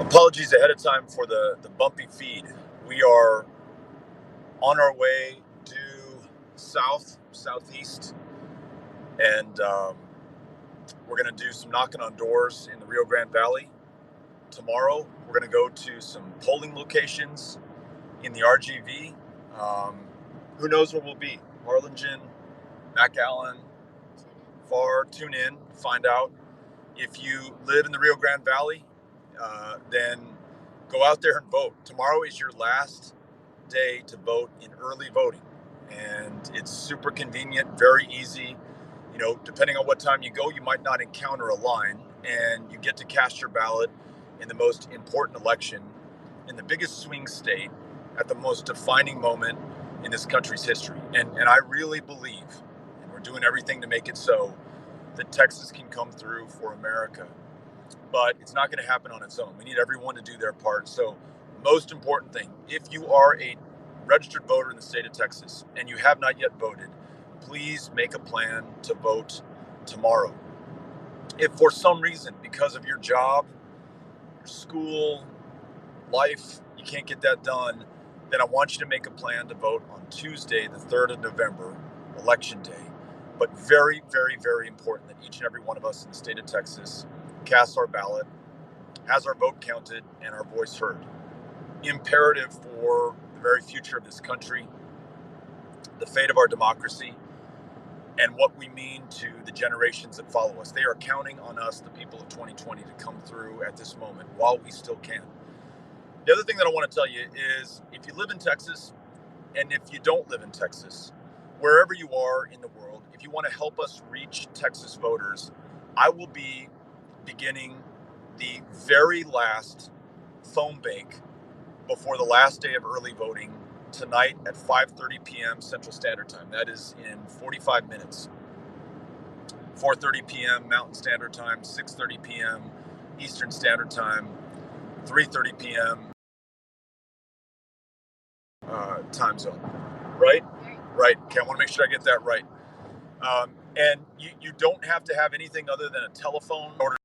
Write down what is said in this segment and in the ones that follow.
Apologies ahead of time for the bumpy feed. We are on our way due southeast, and we're going to do some knocking on doors in the Rio Grande Valley. Tomorrow, we're going to go to some polling locations in the RGV. Um, who knows where we'll be? Harlingen, McAllen, Far. Tune in, find out. If you live in the Rio Grande Valley, then go out there and vote. Tomorrow is your last day to vote in early voting, and it's super convenient, very easy. Depending on what time you go, you might not encounter a line, and you get to cast your ballot in the most important election in the biggest swing state at the most defining moment in this country's history. And I really believe, and we're doing everything to make it so, that Texas can come through for America. But it's not going to happen on its own. We need everyone to do their part. So, most important thing, if you are a registered voter in the state of Texas and you have not yet voted, please make a plan to vote tomorrow. If for some reason, because of your job, your school, life, you can't get that done, then I want you to make a plan to vote on Tuesday, the 3rd of November, Election Day. But very, very, very important that each and every one of us in the state of Texas casts our ballot, has our vote counted, and our voice heard. Imperative for the very future of this country, the fate of our democracy, and what we mean to the generations that follow us. They are counting on us, the people of 2020, to come through at this moment while we still can. The other thing that I want to tell you is, if you live in Texas, and if you don't live in Texas, wherever you are in the world, if you want to help us reach Texas voters, I will be beginning the very last phone bank before the last day of early voting tonight at 5:30 p.m. Central Standard Time. That is in 45 minutes. 4:30 p.m. Mountain Standard Time, 6:30 p.m. Eastern Standard Time, 3:30 p.m. Time zone. Right? Right. Okay, I want to make sure I get that right. And you don't have to have anything other than a telephone in order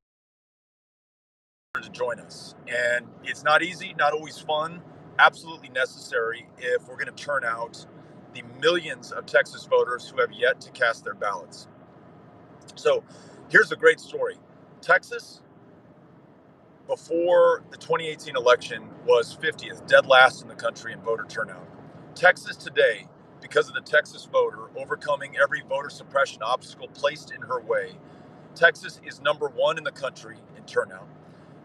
to join us. And it's not easy, not always fun, absolutely necessary if we're going to turn out the millions of Texas voters who have yet to cast their ballots. So here's a great story. Texas, before the 2018 election, was 50th, dead last in the country in voter turnout. Texas today, because of the Texas voter overcoming every voter suppression obstacle placed in her way, Texas is number one in the country in turnout,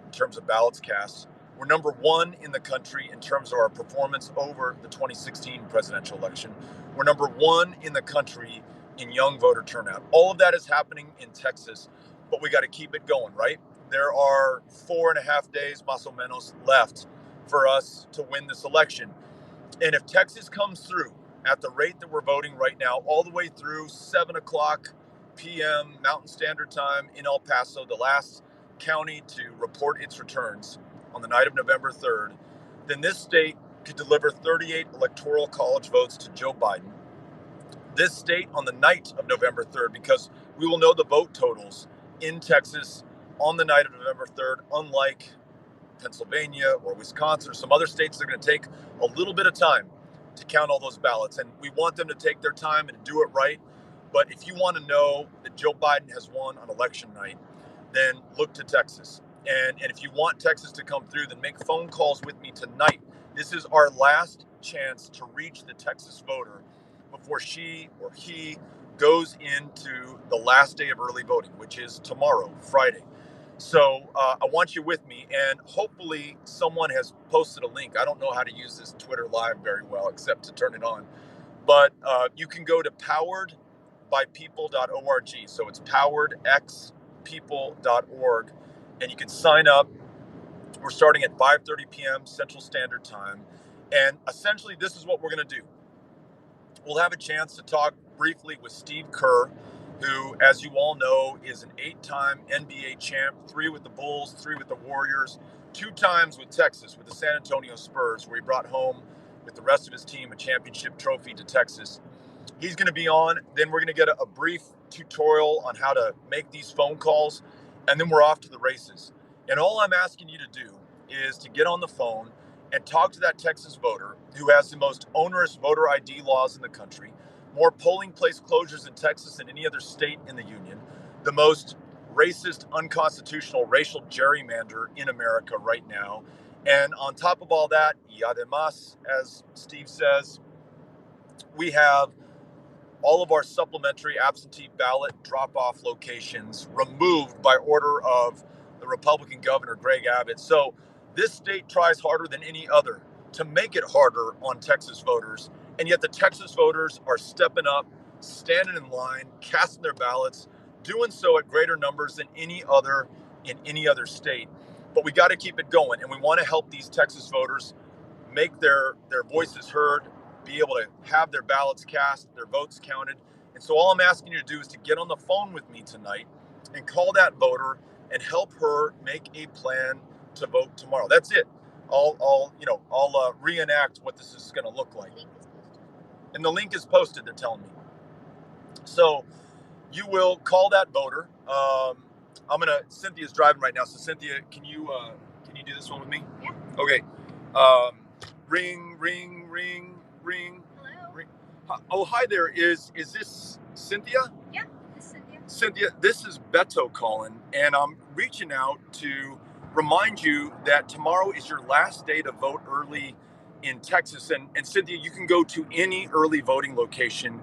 in terms of ballots cast. We're number one in the country in terms of our performance over the 2016 presidential election. We're number one in the country in young voter turnout. All of that is happening in Texas, but we got to keep it going, right? There are 4.5 days, más o menos, left for us to win this election. And if Texas comes through at the rate that we're voting right now, all the way through 7 o'clock p.m. Mountain Standard Time in El Paso, the last county to report its returns on the night of November 3rd, then this state could deliver 38 electoral college votes to Joe Biden. This state on the night of November 3rd, because we will know the vote totals in Texas on the night of November 3rd, unlike Pennsylvania or Wisconsin or some other states, they're going to take a little bit of time to count all those ballots. And we want them to take their time and do it right. But if you want to know that Joe Biden has won on election night, then look to Texas. And if you want Texas to come through, then make phone calls with me tonight. This is our last chance to reach the Texas voter before she or he goes into the last day of early voting, which is tomorrow, Friday. So I want you with me, and hopefully someone has posted a link. I don't know how to use this Twitter Live very well, except to turn it on. But you can go to poweredbypeople.org. So it's poweredxpeople.org, and you can sign up. We're starting at 5:30 p.m. Central Standard Time. And essentially, this is what we're going to do. We'll have a chance to talk briefly with Steve Kerr, who, as you all know, is an 8-time NBA champ, 3 with the Bulls, 3 with the Warriors, 2 times with Texas, with the San Antonio Spurs, where he brought home with the rest of his team a championship trophy to Texas. He's going to be on. Then we're going to get a brief tutorial on how to make these phone calls, and then we're off to the races. And all I'm asking you to do is to get on the phone and talk to that Texas voter who has the most onerous voter ID laws in the country, more polling place closures in Texas than any other state in the union, the most racist, unconstitutional racial gerrymander in America right now. And on top of all that, y además, as Steve says, we have all of our supplementary absentee ballot drop-off locations removed by order of the Republican governor, Greg Abbott. So this state tries harder than any other to make it harder on Texas voters. And yet the Texas voters are stepping up, standing in line, casting their ballots, doing so at greater numbers than any other in any other state. But we got to keep it going. And we want to help these Texas voters make their voices heard, be able to have their ballots cast, their votes counted. And so all I'm asking you to do is to get on the phone with me tonight and call that voter and help her make a plan to vote tomorrow. That's it. I'll reenact what this is going to look like. And the link is posted, they're telling me. So you will call that voter. Cynthia's driving right now. So Cynthia, can you do this one with me? Yeah. Okay. Ring, ring, ring, ring. Hello. Ring. Oh, hi there. Is this Cynthia? Yeah, this is Cynthia. Cynthia, this is Beto calling, and I'm reaching out to remind you that tomorrow is your last day to vote early in Texas. And Cynthia, you can go to any early voting location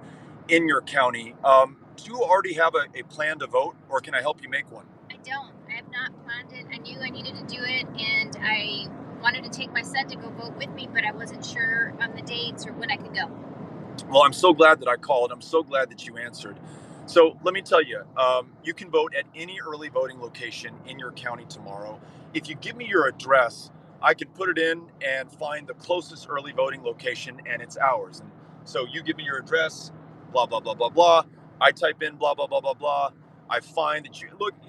in your county. Do you already have a plan to vote, or can I help you make one? I don't. I have not planned it. I knew I needed to do it, and I wanted to take my son to go vote with me, but I wasn't sure on the dates or when I could go. Well, I'm so glad that I called. I'm so glad that you answered. So let me tell you, you can vote at any early voting location in your county tomorrow. If you give me your address, I can put it in and find the closest early voting location, and it's ours. And so you give me your address, blah, blah, blah, blah, blah. I type in blah, blah, blah, blah, blah. I find that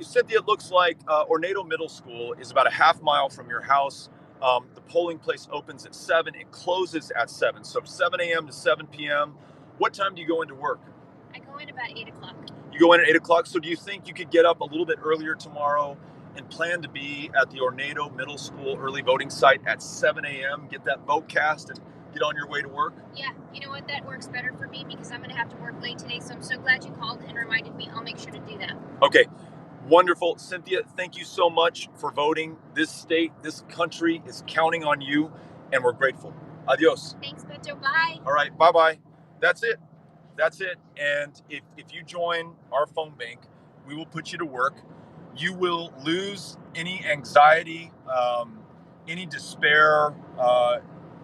Cynthia, it looks like Ornado Middle School is about a half mile from your house. The polling place opens at 7. It closes at 7. So 7 a.m. to 7 p.m. What time do you go into work? I go in about 8 o'clock. You go in at 8 o'clock. So do you think you could get up a little bit earlier tomorrow and plan to be at the Ornado Middle School early voting site at 7 a.m., get that vote cast, and get on your way to work? Yeah, you know what? That works better for me because I'm going to have to work late today. So I'm so glad you called and reminded me. I'll make sure to do that. Okay. Wonderful. Cynthia, thank you so much for voting. This state, this country is counting on you, and we're grateful. Adios. Thanks, Beto. Bye. All right. Bye-bye. That's it. And if you join our phone bank, we will put you to work. You will lose any anxiety, any despair,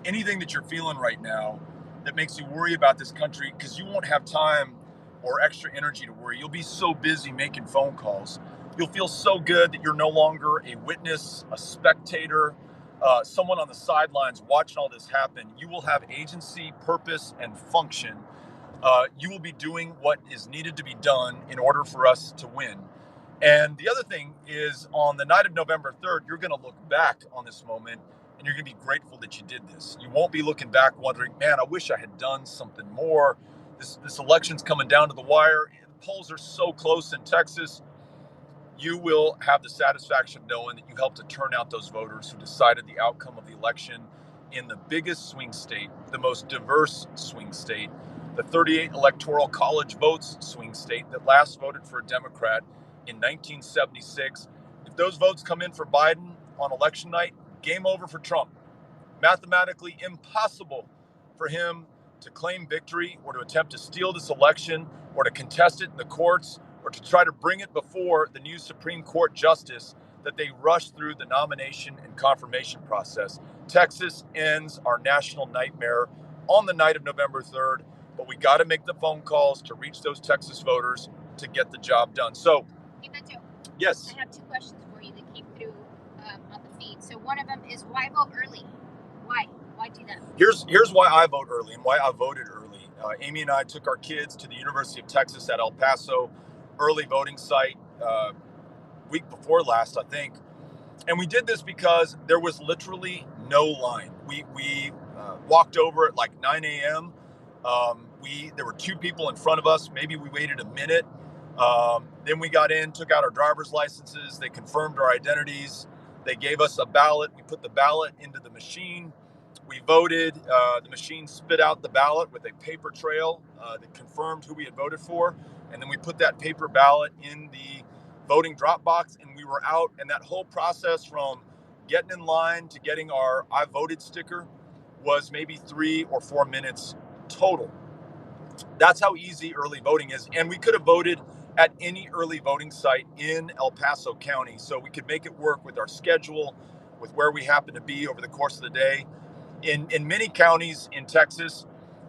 anything that you're feeling right now that makes you worry about this country, because you won't have time or extra energy to worry. You'll be so busy making phone calls. You'll feel so good that you're no longer a witness, a spectator, someone on the sidelines watching all this happen. You will have agency, purpose, and function. You will be doing what is needed to be done in order for us to win. And the other thing is, on the night of November 3rd, you're going to look back on this moment and you're going to be grateful that you did this. You won't be looking back wondering, man, I wish I had done something more. This election's coming down to the wire. The polls are so close in Texas. You will have the satisfaction of knowing that you helped to turn out those voters who decided the outcome of the election in the biggest swing state, the most diverse swing state, the 38 electoral college votes swing state that last voted for a Democrat in 1976. If those votes come in for Biden on election night, game over for Trump. Mathematically impossible for him to claim victory or to attempt to steal this election or to contest it in the courts or to try to bring it before the new Supreme Court justice that they rushed through the nomination and confirmation process. Texas ends our national nightmare on the night of November 3rd, but we got to make the phone calls to reach those Texas voters to get the job done. So, hey, Beto. Yes. I have 2 questions for you that came through on the feed. So one of them is, why vote early? Why? Why do that? Here's why I vote early and why I voted early. Amy and I took our kids to the University of Texas at El Paso early voting site week before last, I think. And we did this because there was literally no line. We walked over at like 9 a.m. There were 2 people in front of us. Maybe we waited a minute. Then we got in, took out our driver's licenses. They confirmed our identities. They gave us a ballot. We put the ballot into the machine. We voted. The machine spit out the ballot with a paper trail that confirmed who we had voted for. And then we put that paper ballot in the voting drop box, and we were out. And that whole process from getting in line to getting our I voted sticker was maybe 3 or 4 minutes total. That's how easy early voting is. And we could have voted at any early voting site in El Paso County. So we could make it work with our schedule, with where we happen to be over the course of the day. In many counties in Texas,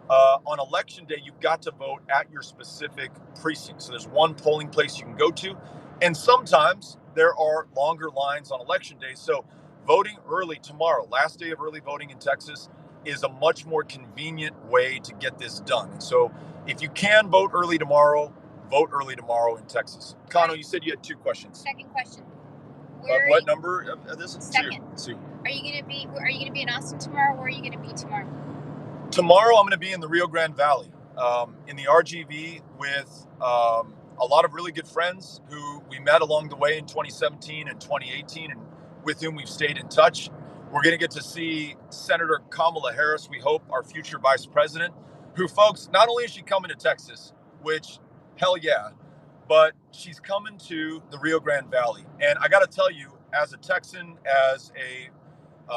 on election day, you've got to vote at your specific precinct. So there's one polling place you can go to. And sometimes there are longer lines on election day. So voting early tomorrow, last day of early voting in Texas, is a much more convenient way to get this done. And so if you can vote early tomorrow in Texas. Kano, you said you had 2 questions. Second question. What number of this? Second. 2. Are you gonna be in Austin tomorrow? Where are you gonna be tomorrow? Tomorrow I'm going to be in the Rio Grande Valley, in the RGV with a lot of really good friends who we met along the way in 2017 and 2018, and with whom we've stayed in touch. We're going to get to see Senator Kamala Harris, we hope, our future vice president, who, folks, not only is she coming to Texas, which, hell yeah, but she's coming to the Rio Grande Valley. And I got to tell you, as a Texan, as a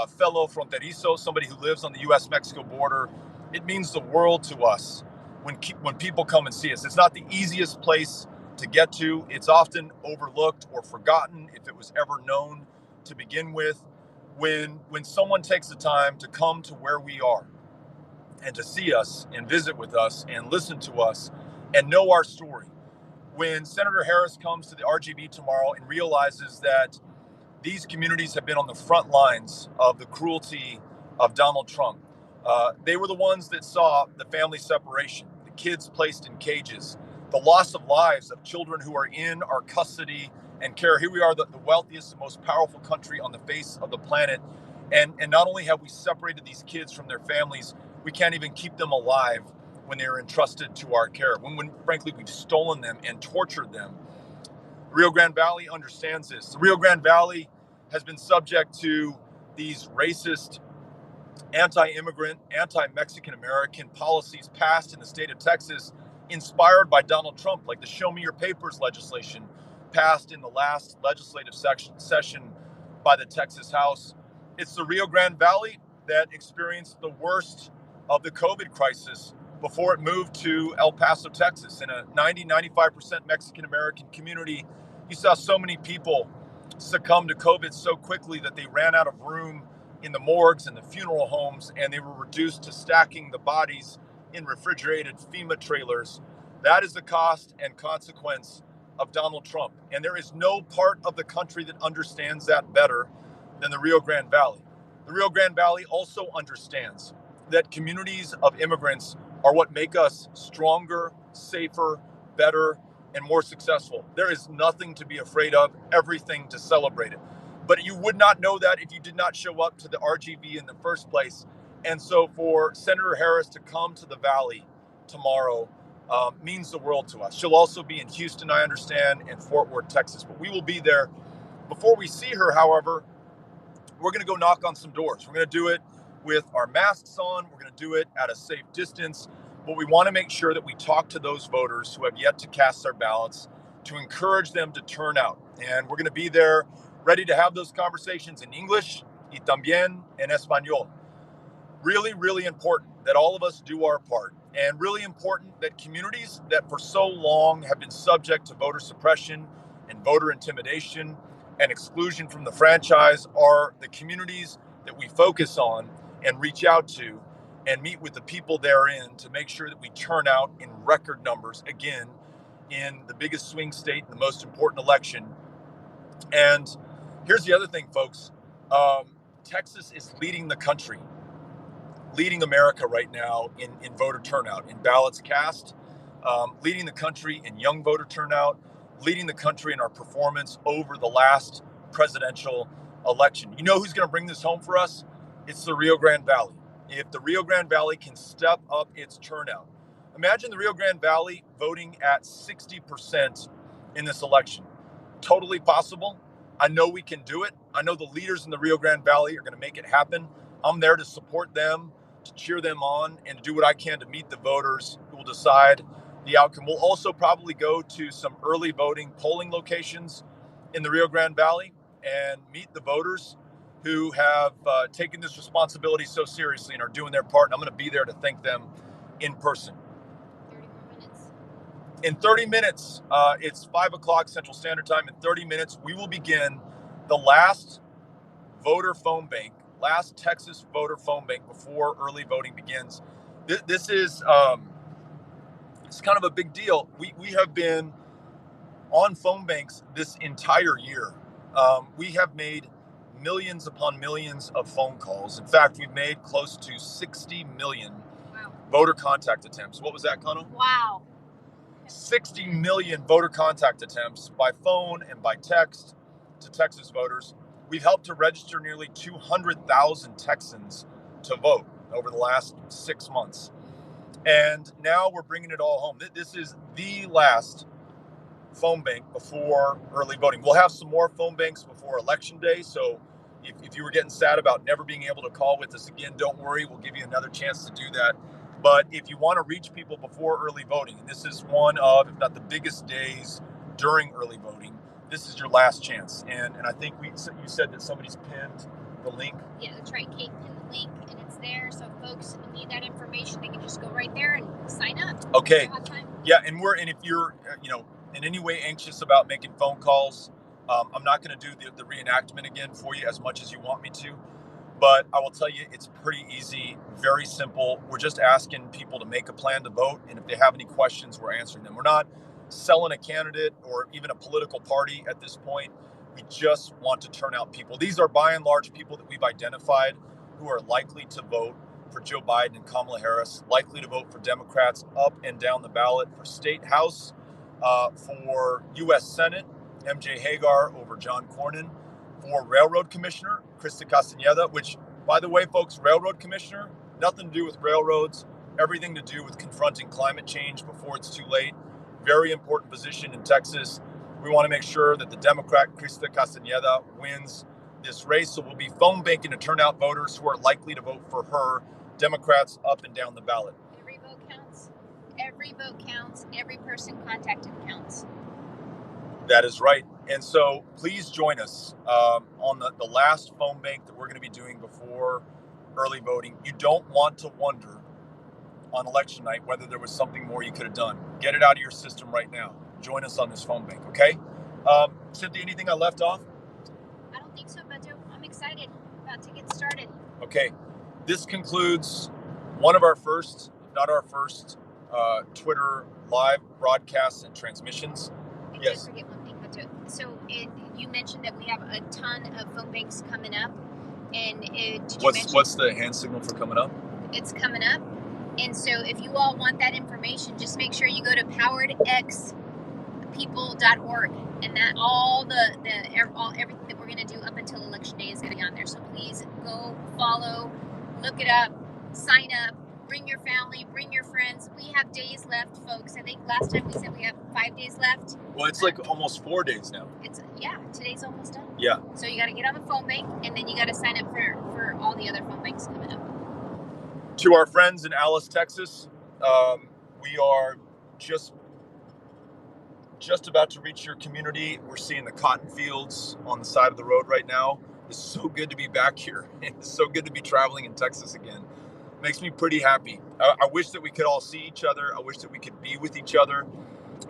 fellow fronterizo, somebody who lives on the U.S.-Mexico border, it means the world to us when people come and see us. It's not the easiest place to get to. It's often overlooked or forgotten if it was ever known to begin with. When someone takes the time to come to where we are and to see us and visit with us and listen to us and know our story. When Senator Harris comes to the RGV tomorrow and realizes that these communities have been on the front lines of the cruelty of Donald Trump. They were the ones that saw the family separation, the kids placed in cages, the loss of lives of children who are in our custody and care. Here we are, the wealthiest and most powerful country on the face of the planet. And not only have we separated these kids from their families, we can't even keep them alive when they're entrusted to our care. When frankly, we've stolen them and tortured them. The Rio Grande Valley understands this. The Rio Grande Valley has been subject to these racist, anti-immigrant, anti-Mexican American policies passed in the state of Texas, inspired by Donald Trump, like the Show Me Your Papers legislation passed in the last legislative session by the Texas House. It's the Rio Grande Valley that experienced the worst of the COVID crisis before it moved to El Paso, Texas. In a 95% Mexican American community, you saw so many people succumb to COVID so quickly that they ran out of room in the morgues and the funeral homes, and they were reduced to stacking the bodies in refrigerated FEMA trailers. That is the cost and consequence of Donald Trump. And there is no part of the country that understands that better than the Rio Grande Valley. The Rio Grande Valley also understands that communities of immigrants are what make us stronger, safer, better, and more successful. There is nothing to be afraid of, everything to celebrate it. But you would not know that if you did not show up to the RGV in the first place. And so for Senator Harris to come to the Valley tomorrow means the world to us. She'll also be in Houston, I understand, and Fort Worth, Texas. But we will be there. Before we see her, however, we're going to go knock on some doors. We're going to do it with our masks on. We're going to do it at a safe distance. But we want to make sure that we talk to those voters who have yet to cast their ballots to encourage them to turn out. And we're going to be there ready to have those conversations in English y también en español. Really, really important that all of us do our part. And really important that communities that for so long have been subject to voter suppression and voter intimidation and exclusion from the franchise are the communities that we focus on and reach out to and meet with the people therein to make sure that we turn out in record numbers, again, in the biggest swing state, the most important election. And here's the other thing, folks. Texas is leading the country, leading America right now in voter turnout, in ballots cast, leading the country in young voter turnout, leading the country in our performance over the last presidential election. You know who's going to bring this home for us? It's the Rio Grande Valley. If the Rio Grande Valley can step up its turnout, imagine the Rio Grande Valley voting at 60% in this election. Totally possible. I know we can do it. I know the leaders in the Rio Grande Valley are going to make it happen. I'm there to support them, to cheer them on, and to do what I can to meet the voters who will decide the outcome. We'll also probably go to some early voting polling locations in the Rio Grande Valley and meet the voters who have taken this responsibility so seriously and are doing their part. And I'm going to be there to thank them in person. 30 more minutes. In 30 minutes, it's 5 o'clock Central Standard Time. In 30 minutes, we will begin the last voter phone bank, last Texas voter phone bank before early voting begins. This is it's kind of a big deal. We have been on phone banks this entire year. We have made millions upon millions of phone calls. In fact, we've made close to 60 million voter contact attempts. What was that, Kano? Wow. 60 million voter contact attempts by phone and by text to Texas voters. We've helped to register nearly 200,000 Texans to vote over the last 6 months. And now we're bringing it all home. This is the last phone bank before early voting. We'll have some more phone banks before Election Day. So if you were getting sad about never being able to call with us again, don't worry. We'll give you another chance to do that. But if you want to reach people before early voting, and this is one of, if not the biggest days during early voting, this is your last chance. And I think you said that somebody's pinned the link. Yeah, that's right. Kate pinned the link, and it's there. So if folks need that information, they can just go right there and sign up. Okay. Yeah, and if you're, in any way anxious about making phone calls, I'm not going to do the reenactment again for you as much as you want me to. But I will tell you, it's pretty easy, very simple. We're just asking people to make a plan to vote. And if they have any questions, we're answering them. We're not selling a candidate or even a political party at this point. We just want to turn out people. These are by and large people that we've identified who are likely to vote for Joe Biden and Kamala Harris, likely to vote for Democrats up and down the ballot for State House, for U.S. Senate, MJ Hagar over John Cornyn, for Railroad Commissioner, Krista Castañeda, which, by the way, folks, Railroad Commissioner, nothing to do with railroads, everything to do with confronting climate change before it's too late. Very important position in Texas. We want to make sure that the Democrat, Krista Castañeda, wins this race. So we'll be phone banking to turn out voters who are likely to vote for her, Democrats up and down the ballot. Every vote counts. Every vote counts. Every person contacted counts. That is right. And so please join us on the last phone bank that we're going to be doing before early voting. You don't want to wonder on election night whether there was something more you could have done. Get it out of your system right now. Join us on this phone bank, okay? Cynthia, anything I left off? I don't think so, Beto. I'm excited about to get started. Okay. This concludes one of our first, if not our first, Twitter live broadcasts and transmissions. I did forget one thing, Beto. So you mentioned that we have a ton of phone banks coming up. And what's the hand signal for coming up? It's coming up. And so if you all want that information, just make sure you go to poweredxpeople.org, and that everything that we're going to do up until Election Day is going to be on there. So please go follow, look it up, sign up, bring your family, bring your friends. We have days left, folks. I think last time we said we have 5 days left. Well, it's like almost 4 days now. Today's almost done. Yeah. So you got to get on the phone bank, and then you got to sign up for all the other phone banks coming up. To our friends in Alice, Texas, we are just about to reach your community. We're seeing the cotton fields on the side of the road right now. It's so good to be back here. It's so good to be traveling in Texas again. Makes me pretty happy. I wish that we could all see each other. I wish that we could be with each other.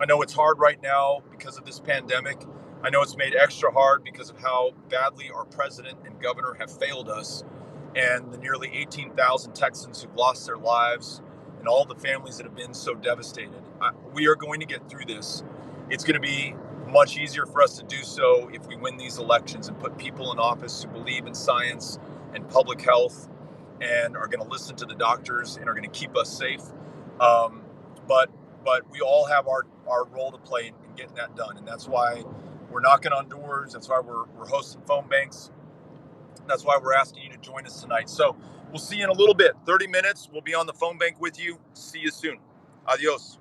I know it's hard right now because of this pandemic. I know it's made extra hard because of how badly our president and governor have failed us, and the nearly 18,000 Texans who've lost their lives and all the families that have been so devastated. We are going to get through this. It's going to be much easier for us to do so if we win these elections and put people in office who believe in science and public health and are going to listen to the doctors and are going to keep us safe. But we all have our role to play in getting that done. And that's why we're knocking on doors. That's why we're hosting phone banks. That's why we're asking you to join us tonight. So we'll see you in a little bit. 30 minutes. We'll be on the phone bank with you. See you soon. Adios.